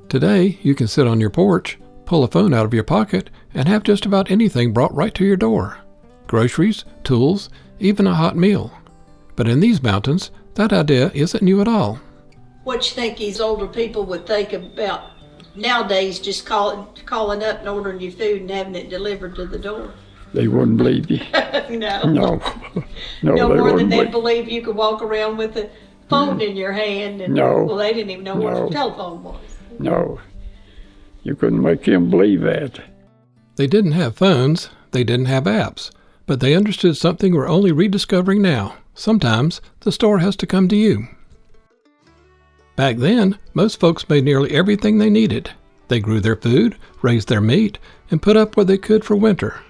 Today, you can sit on your porch, pull a phone out of your pocket, and have just about anything brought right to your door. Groceries, tools, even a hot meal. But in these mountains, that idea isn't new at all. What you think these older people would think about nowadays, just calling up and ordering your food and having it delivered to the door? They wouldn't believe you. No. No. No they more than wouldn't they believe you could walk around with a phone in your hand. And, No. Well, they didn't even know what No. a telephone was. No. You couldn't make him believe that. They didn't have phones, they didn't have apps, but they understood something we're only rediscovering now. Sometimes the store has to come to you. Back then, most folks made nearly everything they needed. They grew their food, raised their meat, and put up what they could for winter.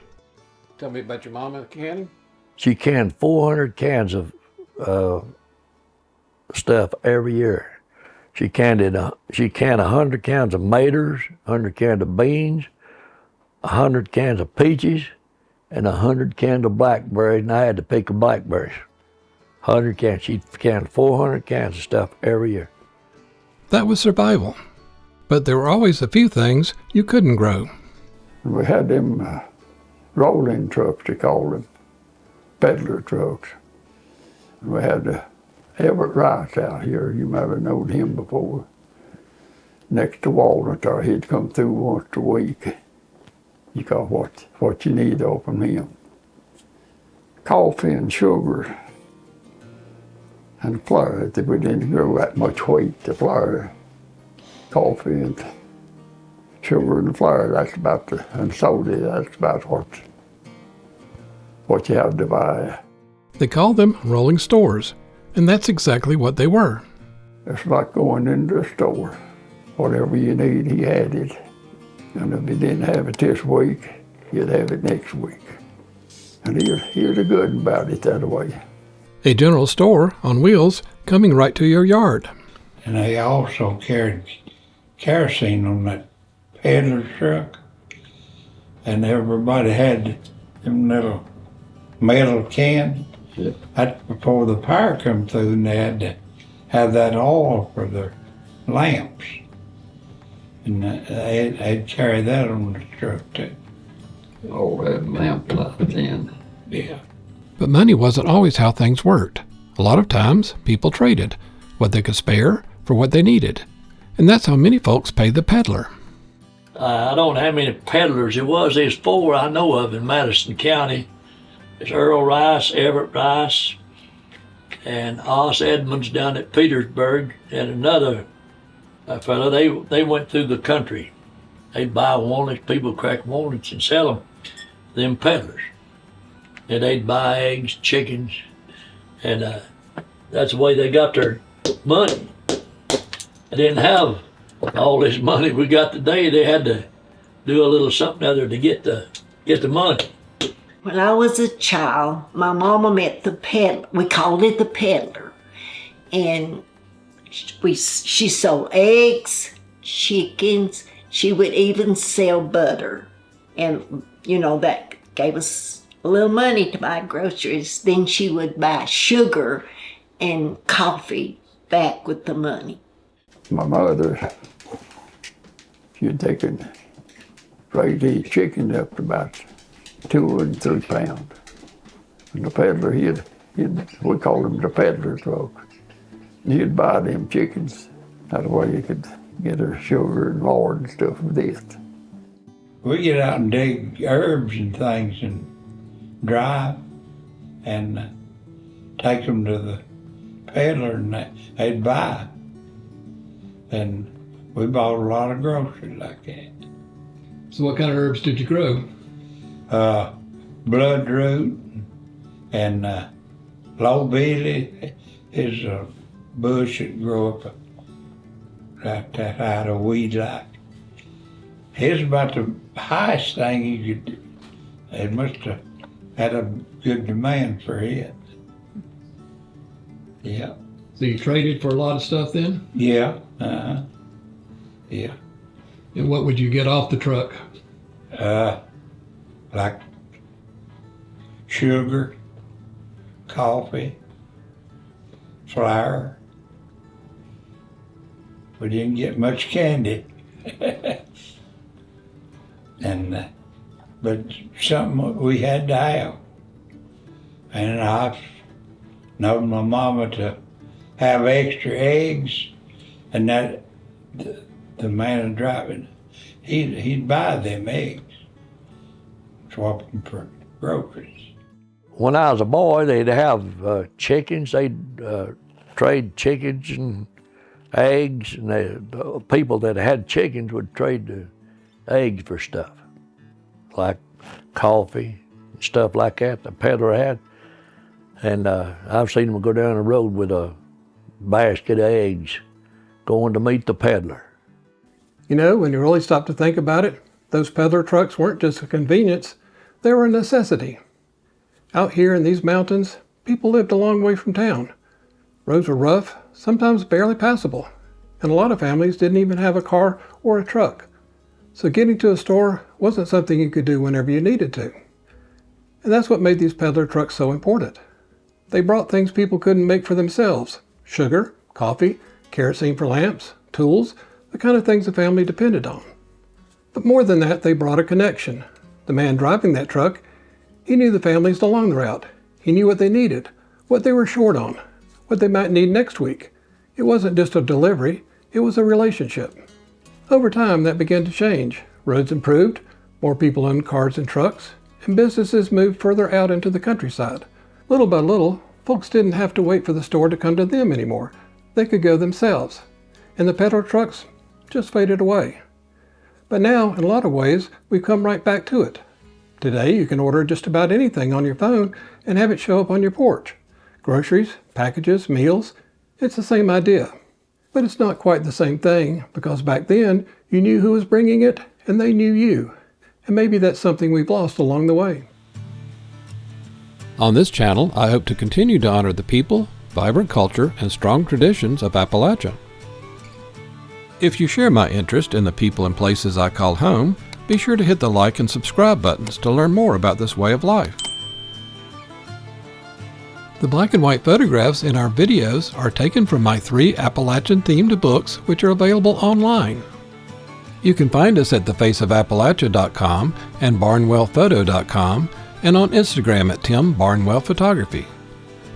Tell me about your mama canning. She canned 400 cans of stuff every year. She canned 100 cans of maters, 100 cans of beans, 100 cans of peaches, and 100 cans of blackberries, and I had to pick the blackberries. 100 cans. She canned 400 cans of stuff every year. That was survival. But there were always a few things you couldn't grow. We had them rolling trucks, they called them, Peddler trucks. We had Everett Rice out here. You might have known him before. Next to walnuts, he'd come through once a week. You got what you need off from him. Coffee and sugar and flour. We didn't grow that much wheat to flour. Coffee and sugar and flour, and soda, that's about what you have to buy. They called them rolling stores, and that's exactly what they were. It's like going into a store. Whatever you need, he had it. And if he didn't have it this week, you'd have it next week. And here's the good about it that way. A general store on wheels coming right to your yard. And they also carried kerosene on that Peddler truck. And everybody had them little metal cans. Yeah. That's before the power come through, and they had to have that oil for their lamps. And they'd carry that on the truck too. All that lamp light in. Yeah. But money wasn't always how things worked. A lot of times, people traded what they could spare for what they needed. And that's how many folks paid the peddler. I don't know how many peddlers it was. There's 4 I know of in Madison County. There's Earl Rice, Everett Rice, and Os Edmonds down at Petersburg, and another fellow. They went through the country. They'd buy walnuts, people crack walnuts and sell them peddlers. And they'd buy eggs, chickens, and that's the way they got their money. They didn't have all this money we got today. They had to do a little something other to get the money. When I was a child, my mama met the peddler. We called it the peddler. And she sold eggs, chickens. She would even sell butter. And, that gave us a little money to buy groceries. Then she would buy sugar and coffee back with the money. My mother, she'd taken, raised these chickens up to about 2 and 3 pounds. And the peddler, we called him the Peddler truck. He'd buy them chickens. That way he could get her sugar and lard and stuff with it. We get out and dig herbs and things and drive and take them to the peddler, and they'd buy. And we bought a lot of groceries like that. So what kind of herbs did you grow? Bloodroot and lowbilly is a bush that grew up right that high, a weed like. It's about the highest thing you could do. It must have had a good demand for it. Yeah. So you traded for a lot of stuff then? Yeah. Yeah. And what would you get off the truck? Like sugar, coffee, flour. We didn't get much candy. But something we had to have. And I known my mama to have extra eggs, and that the man driving, he'd buy them eggs, swap them for groceries. When I was a boy, they'd have chickens. They'd trade chickens and eggs, and the people that had chickens would trade the eggs for stuff, like coffee and stuff like that, the peddler had. And I've seen them go down the road with a basket of eggs going to meet the peddler. You know, when you really stop to think about it, those peddler trucks weren't just a convenience, they were a necessity. Out here in these mountains, people lived a long way from town. Roads were rough, sometimes barely passable, and a lot of families didn't even have a car or a truck. So getting to a store wasn't something you could do whenever you needed to. And that's what made these peddler trucks so important. They brought things people couldn't make for themselves: sugar, coffee, kerosene for lamps, tools, the kind of things a family depended on. But more than that, they brought a connection. The man driving that truck, he knew the families along the route. He knew what they needed, what they were short on, what they might need next week. It wasn't just a delivery, it was a relationship. Over time, that began to change. Roads improved, more people owned cars and trucks, and businesses moved further out into the countryside. Little by little, folks didn't have to wait for the store to come to them anymore. They could go themselves, and the peddler trucks just faded away. But now, in a lot of ways, we've come right back to it. Today, you can order just about anything on your phone and have it show up on your porch. Groceries, packages, meals, it's the same idea. But it's not quite the same thing, because back then, you knew who was bringing it, and they knew you. And maybe that's something we've lost along the way. On this channel, I hope to continue to honor the people, vibrant culture, and strong traditions of Appalachia. If you share my interest in the people and places I call home, be sure to hit the like and subscribe buttons to learn more about this way of life. The black and white photographs in our videos are taken from my 3 Appalachian-themed books, which are available online. You can find us at thefaceofappalachia.com and barnwellphoto.com, and on Instagram at Tim Barnwell Photography.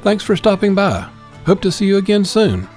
Thanks for stopping by. Hope to see you again soon.